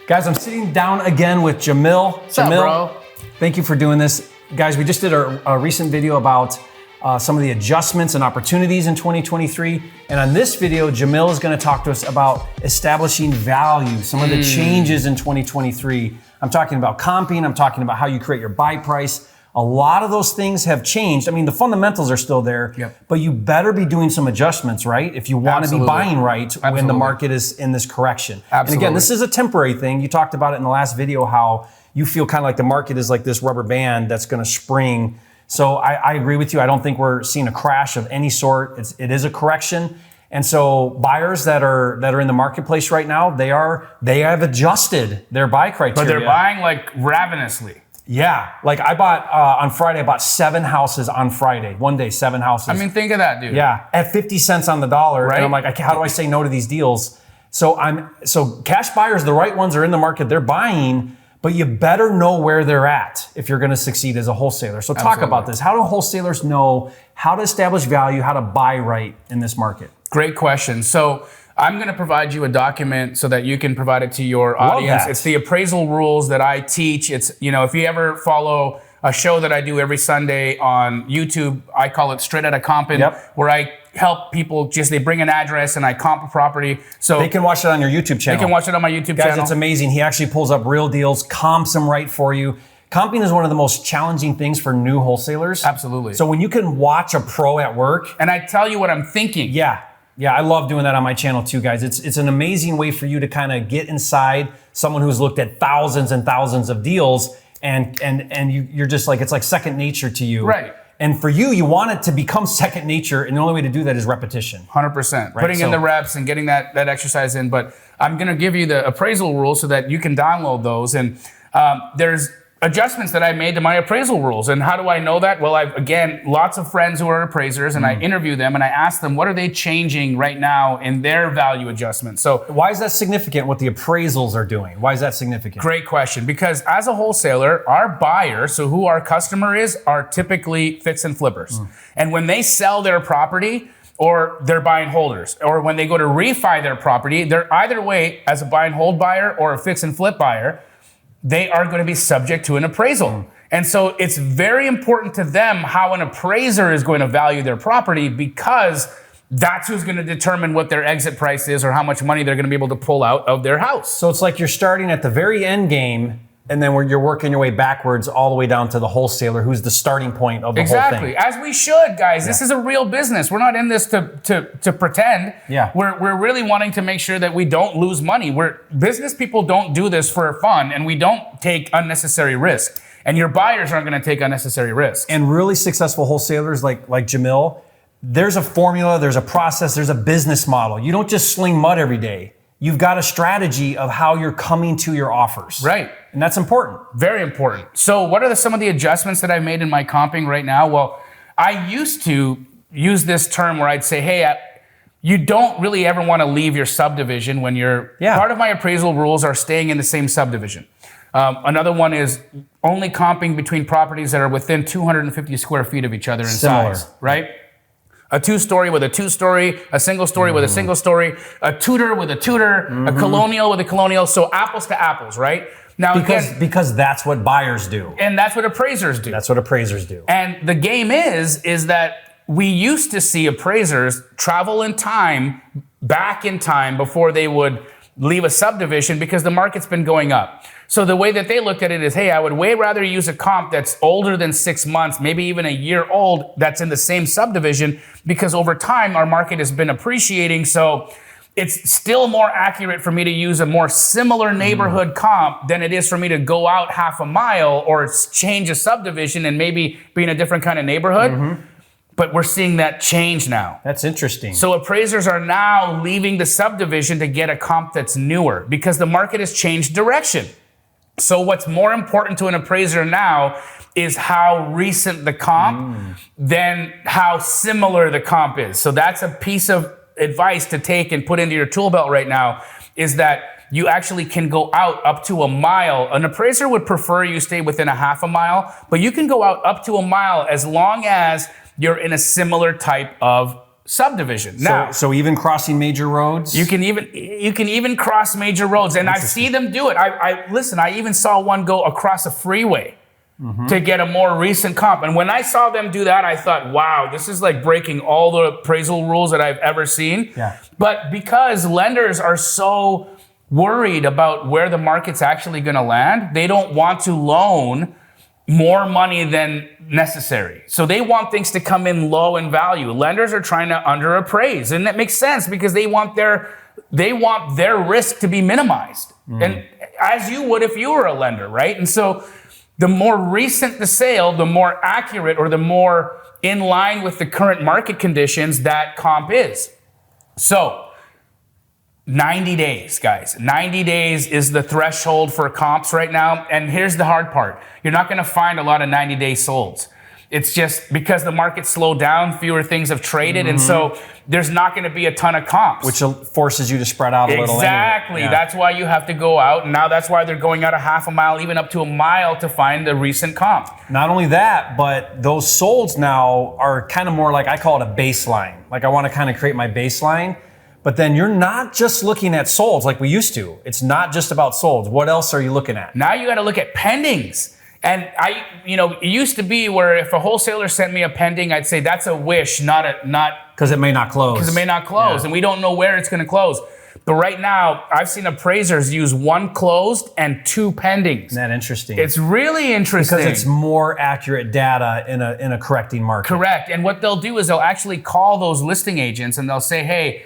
Guys, I'm sitting down again with Jamil. What's up, bro? Thank you for doing this. Guys, we just did a recent video about some of the adjustments and opportunities in 2023. And on this video, Jamil is gonna talk to us about establishing value, some of the changes in 2023. I'm talking about comping, I'm talking about how you create your buy price. A lot of those things have changed. I mean, the fundamentals are still there, but you better be doing some adjustments, right? If you want to be buying right when the market is in this correction. And again, this is a temporary thing. You talked about it in the last video, how you feel kind of like the market is like this rubber band that's going to spring. So I agree with you. I don't think we're seeing a crash of any sort. It is a correction. And so buyers that are in the marketplace right now, they have adjusted their buy criteria. But they're buying like ravenously. Yeah, like I bought, on Friday, I bought 7 houses on Friday. One day, 7 houses. I mean, think of that, dude. Yeah, at 50 cents on the dollar. Right? And I'm like, how do I say no to these deals? So cash buyers, the right ones are in the market, they're buying, but you better know where they're at if you're gonna succeed as a wholesaler. So talk about this. How do wholesalers know how to establish value, how to buy right in this market? Great question. So I'm going to provide you a document so that you can provide it to your audience. It's the appraisal rules that I teach. It's, you know, if you ever follow a show that I do every Sunday on YouTube, I call it Straight Outta Comping, where I help people they bring an address and I comp a property. So they can watch it on your YouTube channel. They can watch it on my YouTube channel. Guys, it's amazing. He actually pulls up real deals, comps them right for you. Comping is one of the most challenging things for new wholesalers. Absolutely. So when you can watch a pro at work. And I tell you what I'm thinking. Yeah, I love doing that on my channel too, guys. It's an amazing way for you to kind of get inside someone who's looked at thousands and thousands of deals, and you're just like, it's like second nature to you. Right. And for you, you want it to become second nature, and the only way to do that is repetition. 100%. Right? Putting in the reps and getting that exercise in. But I'm going to give you the appraisal rules so that you can download those. And there's adjustments that I made to my appraisal rules. And how do I know that? Well, I've, again, lots of friends who are appraisers, and I interview them and I ask them, what are they changing right now in their value adjustments? So why is that significant, what the appraisals are doing? Why is that significant? Great question. Because as a wholesaler, our buyer, so who our customer is, are typically fix and flippers. And when they sell their property, or they're buy and holders, or when they go to refi their property, they're either way, as a buy and hold buyer or a fix and flip buyer, they are going to be subject to an appraisal. And so it's very important to them how an appraiser is going to value their property, because that's who's going to determine what their exit price is or how much money they're going to be able to pull out of their house. So it's like you're starting at the very end game, and then you're working your way backwards all the way down to the wholesaler, who's the starting point of the whole thing. Exactly, as we should, guys. This is a real business. We're not in this to pretend. We're really wanting to make sure that we don't lose money. Business people don't do this for fun, and we don't take unnecessary risk. And your buyers aren't going to take unnecessary risks. And really successful wholesalers like Jamil, there's a formula, there's a process, there's a business model. You don't just sling mud every day. You've got a strategy of how you're coming to your offers. Right. And that's important. Very important. So what are some of the adjustments that I've made in my comping right now? Well, I used to use this term where I'd say, hey, you don't really ever want to leave your subdivision when you're, part of my appraisal rules are staying in the same subdivision. Another one is only comping between properties that are within 250 square feet of each other in size, right? A 2-story with a 2-story, a single story with a single story, a tutor with a tutor, a colonial with a colonial. So apples to apples, right? Now, because that's what buyers do. And that's what appraisers do. That's what appraisers do. And the game is that we used to see appraisers travel in time, back in time, before they would leave a subdivision, because the market's been going up. So the way that they looked at it is, hey, I would way rather use a comp that's older than 6 months, maybe even a year old, that's in the same subdivision, because over time our market has been appreciating. So it's still more accurate for me to use a more similar neighborhood comp than it is for me to go out half a mile or change a subdivision and maybe be in a different kind of neighborhood. But we're seeing that change now. That's interesting. So appraisers are now leaving the subdivision to get a comp that's newer, because the market has changed direction. So what's more important to an appraiser now is how recent the comp than how similar the comp is. So that's a piece of advice to take and put into your tool belt right now, is that you actually can go out up to a mile. An appraiser would prefer you stay within a half a mile, but you can go out up to a mile as long as you're in a similar type of subdivision. Now, so even crossing major roads? you can even cross major roads, and I see them do it. I even saw one go across a freeway to get a more recent comp. And when I saw them do that, I thought, wow, this is like breaking all the appraisal rules that I've ever seen. Yeah. But because lenders are so worried about where the market's actually going to land, they don't want to loan more money than necessary. So they want things to come in low in value. Lenders are trying to underappraise, and that makes sense because they want their risk to be minimized. And as you would if you were a lender, right? And so the more recent the sale, the more accurate or the more in line with the current market conditions that comp is. So 90 days, guys. 90 days is the threshold for comps right now. And here's the hard part. You're not going to find a lot of 90-day solds. It's just because the market slowed down, fewer things have traded. And so there's not going to be a ton of comps. Which forces you to spread out a little. Exactly. Anyway. That's why you have to go out. And now that's why they're going out a half a mile, even up to a mile to find the recent comp. Not only that, but those solds now are kind of more like, I call it a baseline. Like I want to kind of create my baseline. But then you're not just looking at solds like we used to. It's not just about solds. What else are you looking at? Now you got to look at pendings. And it used to be where if a wholesaler sent me a pending, I'd say that's a wish, not because it may not close. Because it may not close, and we don't know where it's going to close. But right now, I've seen appraisers use 1 closed and 2 pendings. Isn't that interesting? It's really interesting because it's more accurate data in a correcting market. Correct. And what they'll do is they'll actually call those listing agents and they'll say, hey,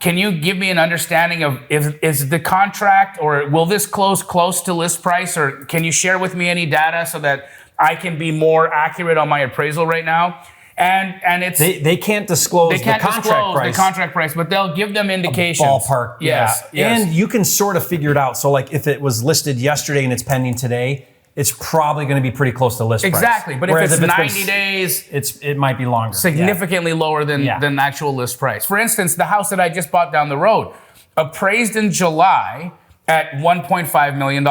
can you give me an understanding of is the contract or will this close to list price, or can you share with me any data so that I can be more accurate on my appraisal right now? And it's they can't disclose the contract price, but they'll give them indications. Ballpark, yes. And you can sort of figure it out. So like if it was listed yesterday and it's pending today, it's probably going to be pretty close to list price. Exactly, but Whereas if it's 90 days, it might be longer. Significantly lower than actual list price. For instance, the house that I just bought down the road, appraised in July at $1.5 million.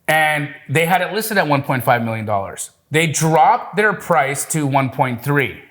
And they had it listed at $1.5 million. They dropped their price to 1.3.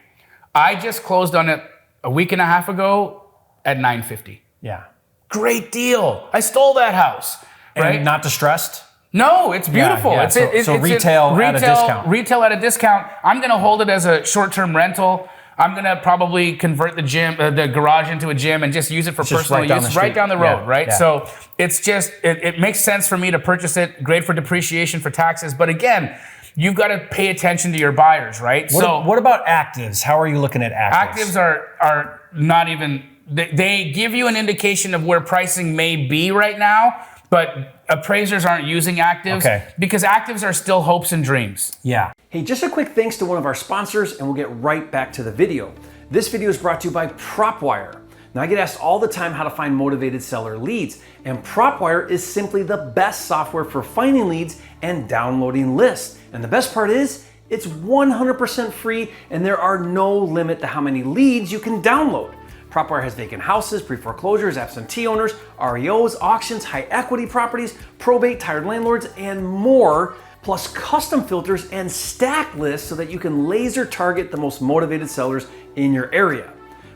I just closed on it a week and a half ago at $950. Yeah. Great deal. I stole that house. Right? And not distressed? No, it's beautiful. Yeah. It's retail at a discount. Retail at a discount. I'm going to hold it as a short-term rental. I'm going to probably convert the gym, the garage into a gym and just use it for personal use right down the road, right? Yeah. So it's just, it makes sense for me to purchase it. Great for depreciation, for taxes. But again, you've got to pay attention to your buyers, right? What about actives? How are you looking at actives? Actives are not even, they give you an indication of where pricing may be right now, but appraisers aren't using actives because actives are still hopes and dreams. Yeah. Hey, just a quick thanks to one of our sponsors and we'll get right back to the video. This video is brought to you by PropWire. Now I get asked all the time how to find motivated seller leads, and PropWire is simply the best software for finding leads and downloading lists. And the best part is it's 100% free and there are no limit to how many leads you can download. PropWire has vacant houses, pre-foreclosures, absentee owners, REOs, auctions, high equity properties, probate, tired landlords, and more, plus custom filters and stack lists so that you can laser target the most motivated sellers in your area.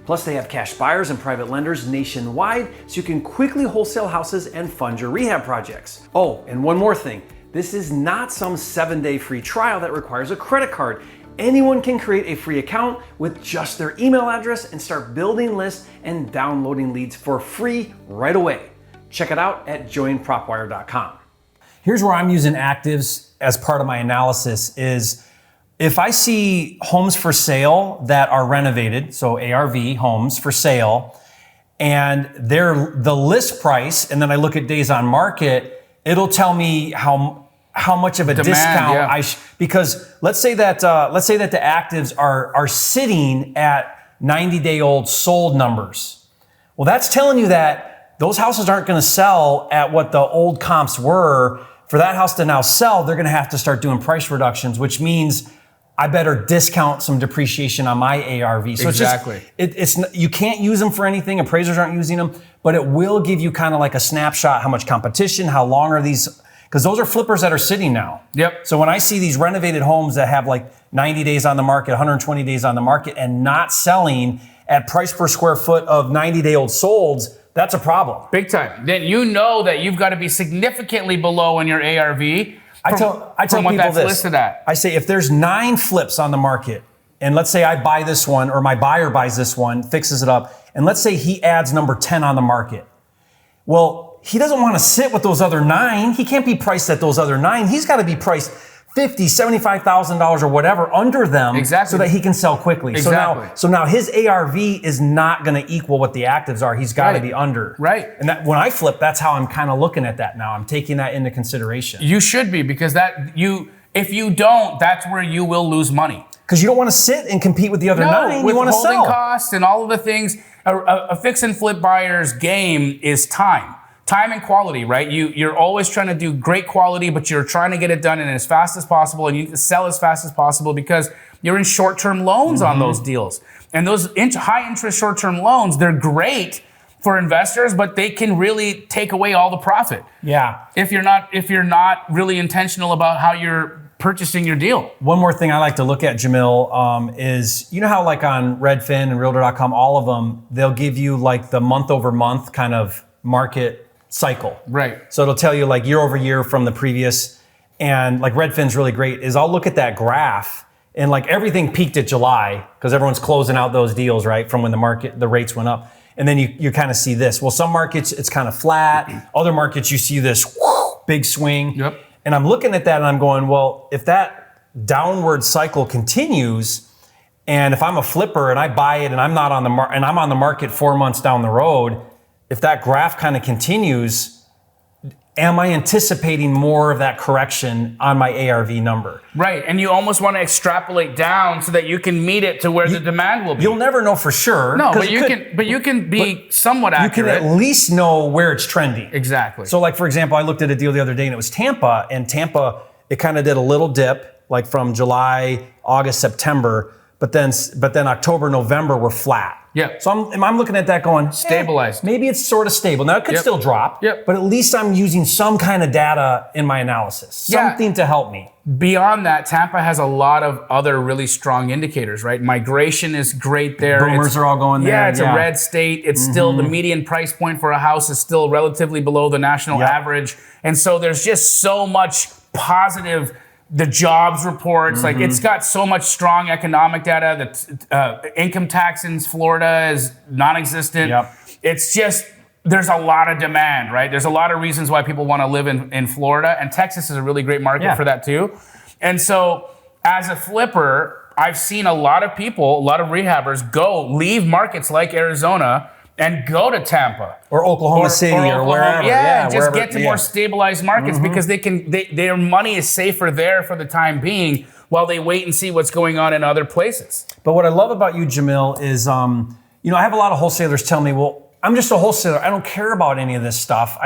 Plus they have cash buyers and private lenders nationwide so you can quickly wholesale houses and fund your rehab projects. Oh, and one more thing. This is not some 7-day free trial that requires a credit card. Anyone can create a free account with just their email address and start building lists and downloading leads for free right away. Check it out at joinpropwire.com. Here's where I'm using actives as part of my analysis is if I see homes for sale that are renovated, so ARV homes for sale, and they're the list price, and then I look at days on market, it'll tell me how much of a discount because let's say that the actives are sitting at 90-day-old sold numbers. Well, that's telling you that those houses aren't going to sell at what the old comps were. For that house to now sell, they're going to have to start doing price reductions, which means I better discount some depreciation on my ARV. So exactly. It's you can't use them for anything. Appraisers aren't using them, but it will give you kind of like a snapshot, how much competition, how long are these Because those are flippers that are sitting now. Yep. So when I see these renovated homes that have like 90 days on the market, 120 days on the market, and not selling at price per square foot of 90-day-old solds, that's a problem. Big time. Then you know that you've got to be significantly below in your ARV. I tell people that's this. Listed at. I say if there's 9 flips on the market, and let's say I buy this one, or my buyer buys this one, fixes it up, and let's say he adds number 10 on the market. Well, he doesn't want to sit with those other 9. He can't be priced at those other 9. He's got to be priced $50,000, $75,000 or whatever under them, so that he can sell quickly. Exactly. So now his ARV is not going to equal what the actives are. He's got to be under. Right. And that, when I flip, that's how I'm kind of looking at that now. I'm taking that into consideration. You should be, because if you don't, that's where you will lose money. Because you don't want to sit and compete with the other 9. You want to sell. With holding costs and all of the things, a fix and flip buyer's game is time. Time and quality, right? You're always trying to do great quality, but you're trying to get it done in as fast as possible, and you need to sell as fast as possible because you're in short-term loans on those deals. And those high-interest short-term loans, they're great for investors, but they can really take away all the profit. Yeah. If you're not really intentional about how you're purchasing your deal. One more thing I like to look at, Jamil, is, you know how like on Redfin and Realtor.com, all of them, they'll give you like the month-over-month kind of market cycle. Right. So it'll tell you like year over year from the previous, and like Redfin's really great is I'll look at that graph and like everything peaked at July because everyone's closing out those deals, right? From when the rates went up. And then you kind of see this. Well, some markets it's kind of flat. Other markets you see this big swing. Yep. And I'm looking at that and I'm going, well, if that downward cycle continues, and if I'm a flipper and I buy it and I'm not on the and I'm on the market 4 months down the road, if that graph kind of continues, am I anticipating more of that correction on my ARV number? Right, and you almost want to extrapolate down so that you can meet it to where the demand will be. You'll never know for sure. No, but you can be somewhat accurate. You can at least know where it's trending. Exactly. So like, for example, I looked at a deal the other day and it was Tampa, and Tampa, it kind of did a little dip, like from July, August, September, but then October, November were flat. Yeah. So I'm looking at that going, stabilized. Maybe it's sort of stable. Now it could still drop, but at least I'm using some kind of data in my analysis, something to help me. Beyond that, Tampa has a lot of other really strong indicators, right? Migration is great there. Boomers are all going there. Yeah, it's a red state. It's still the median price point for a house is still relatively below the national average. And so there's just so much positive. The jobs reports, like it's got so much strong economic data. The income tax in Florida is non-existent. It's just, there's a lot of demand, right? There's a lot of reasons why people want to live in Florida, and Texas is a really great market for that too. And so as a flipper, I've seen a lot of people, a lot of rehabbers leave markets like Arizona and go to Tampa or Oklahoma City or wherever. Just get to more stabilized markets because their money is safer there for the time being while they wait and see what's going on in other places. But what I love about you, Jamil, is I have a lot of wholesalers tell me, well, I'm just a wholesaler. I don't care about any of this stuff.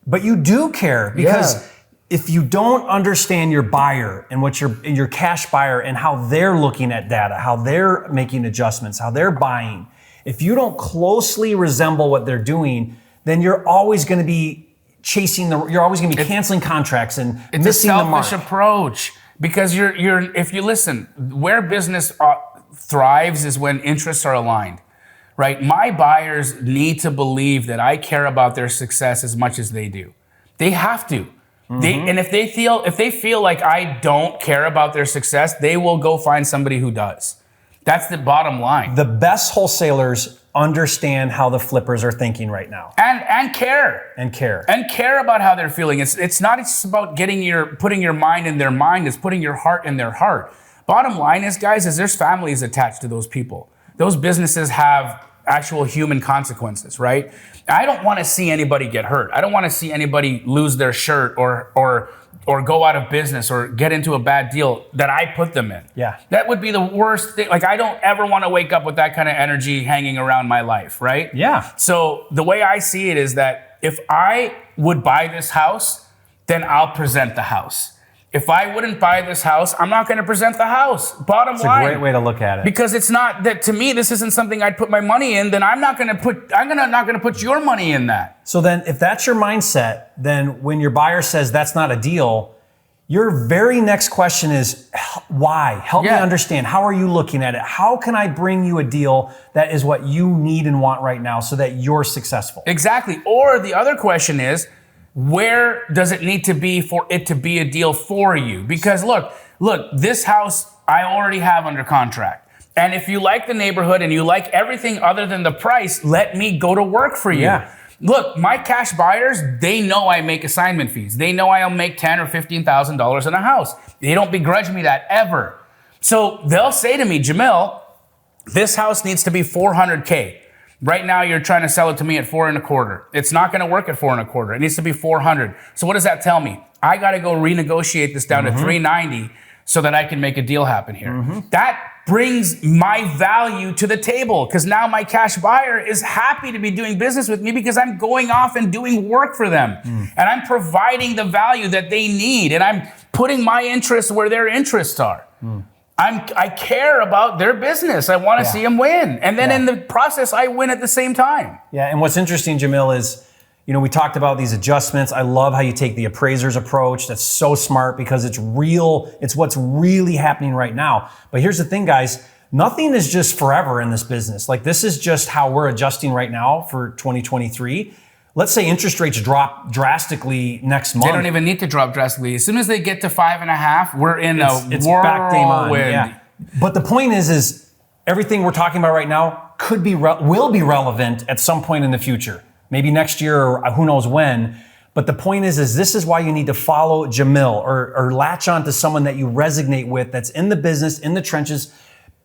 But you do care because if you don't understand your buyer and what your cash buyer and how they're looking at data, how they're making adjustments, how they're buying. If you don't closely resemble what they're doing, then you're always going to be you're always going to be canceling contracts and missing the mark. It's a selfish approach because if you listen, where business thrives is when interests are aligned, right? My buyers need to believe that I care about their success as much as they do. They have to. And if they feel like I don't care about their success, they will go find somebody who does. That's the bottom line. The best wholesalers understand how the flippers are thinking right now. And care. And care. And care about how they're feeling. It's not just about putting your mind in their mind, it's putting your heart in their heart. Bottom line is, guys, there's families attached to those people. Those businesses have actual human consequences, right? I don't want to see anybody get hurt. I don't want to see anybody lose their shirt or go out of business or get into a bad deal that I put them in. Yeah. That would be the worst thing. Like, I don't ever want to wake up with that kind of energy hanging around my life, right? Yeah. So the way I see it is that if I would buy this house, then I'll present the house. If I wouldn't buy this house, I'm not going to present the house. Bottom line. It's a great way to look at it. Because it's not that, to me, this isn't something I'd put my money in, then I'm not going to put your money in that. So then if that's your mindset, then when your buyer says that's not a deal, your very next question is why? Help me understand. How are you looking at it? How can I bring you a deal that is what you need and want right now so that you're successful? Exactly. Or the other question is, where does it need to be for it to be a deal for you? Because look, this house I already have under contract. And if you like the neighborhood and you like everything other than the price, let me go to work for you. Yeah. Look, my cash buyers, they know I make assignment fees. They know I'll make $10,000 or $15,000 in a house. They don't begrudge me that ever. So they'll say to me, Jamil, this house needs to be $400K. Right now, you're trying to sell it to me at $4.25. It's not going to work at $4.25. It needs to be $400. So what does that tell me? I got to go renegotiate this down to $390 so that I can make a deal happen here. That brings my value to the table because now my cash buyer is happy to be doing business with me because I'm going off and doing work for them. And I'm providing the value that they need. And I'm putting my interests where their interests are. I care about their business. I want to see them win. And then in the process, I win at the same time. Yeah, and what's interesting, Jamil, is, you know, we talked about these adjustments. I love how you take the appraiser's approach. That's so smart because it's real. It's what's really happening right now. But here's the thing, guys. Nothing is just forever in this business. Like, this is just how we're adjusting right now for 2023. Let's say interest rates drop drastically next month. They don't even need to drop drastically. As soon as they get to 5.5, we're in it's a back game on. whirlwind. Yeah. But the point is everything we're talking about right now will be relevant at some point in the future. Maybe next year or who knows when. But the point is this is why you need to follow Jamil or latch on to someone that you resonate with that's in the business, in the trenches.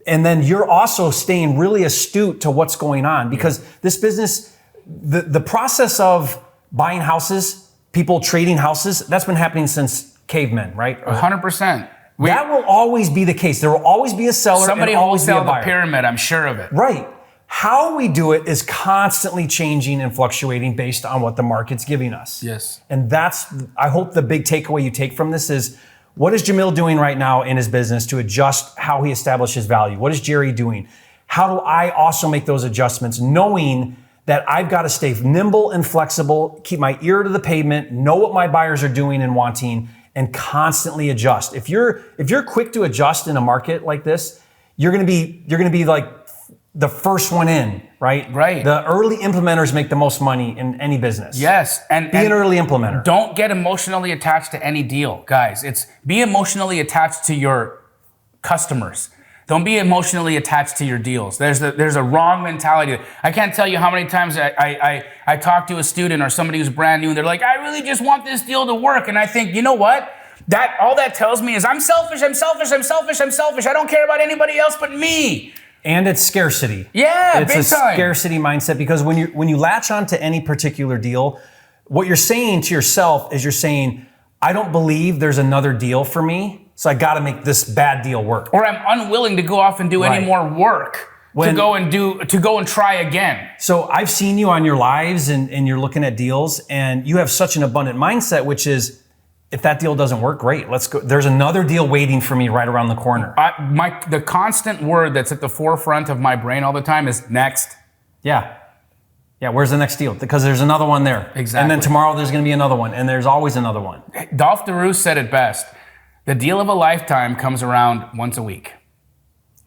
And then you're also staying really astute to what's going on because this business, the process of buying houses, people trading houses, that's been happening since cavemen, right? 100%. That will always be the case. There will always be a seller Somebody and always be a wholesale the buyer. pyramid, I'm sure of it. Right. How we do it is constantly changing and fluctuating based on what the market's giving us. Yes. And that's, I hope the big takeaway you take from this is, what is Jamil doing right now in his business to adjust how he establishes value? What is Jerry doing? How do I also make those adjustments, knowing that I've got to stay nimble and flexible, keep my ear to the pavement, know what my buyers are doing and wanting, and constantly adjust. If you're quick to adjust in a market like this, you're gonna be like the first one in, right? Right. The early implementers make the most money in any business. Yes. And be an early implementer. Don't get emotionally attached to any deal, guys. Be emotionally attached to your customers. Don't be emotionally attached to your deals. There's a wrong mentality. I can't tell you how many times I talk to a student or somebody who's brand new and they're like, I really just want this deal to work. And I think, you know what? All that tells me is I'm selfish. I don't care about anybody else but me. And it's scarcity. Yeah, it's big a time. Scarcity mindset because when you latch onto any particular deal, what you're saying to yourself is you're saying, I don't believe there's another deal for me. So I got to make this bad deal work. Or I'm unwilling to go off and do any more work to go and try again. So I've seen you on your lives and you're looking at deals and you have such an abundant mindset, which is, if that deal doesn't work, great, let's go. There's another deal waiting for me right around the corner. The constant word that's at the forefront of my brain all the time is next. Yeah, where's the next deal? Because there's another one there. Exactly. And then tomorrow there's going to be another one and there's always another one. Dolph DeRoos said it best. The deal of a lifetime comes around once a week.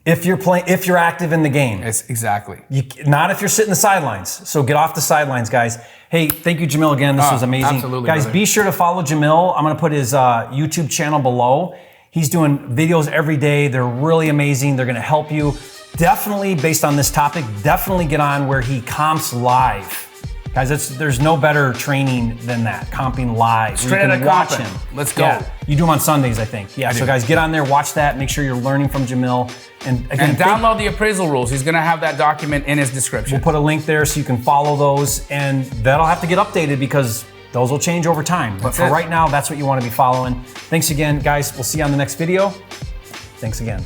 If you're active in the game. It's exactly. Not if you're sitting the sidelines. So get off the sidelines, guys. Hey, thank you, Jamil, again. This was amazing. Absolutely, guys, brother. Be sure to follow Jamil. I'm going to put his YouTube channel below. He's doing videos every day. They're really amazing. They're going to help you. Definitely, based on this topic, definitely get on where he comps live. Guys, there's no better training than that, comping live. Straight out of watch comping. him. Let's go. Yeah, you do them on Sundays, I think. Yeah, so guys, get on there, watch that, make sure you're learning from Jamil. And again, download the appraisal rules. He's gonna have that document in his description. We'll put a link there so you can follow those, and that'll have to get updated because those will change over time. But for right now, that's what you want to be following. Thanks again, guys. We'll see you on the next video. Thanks again.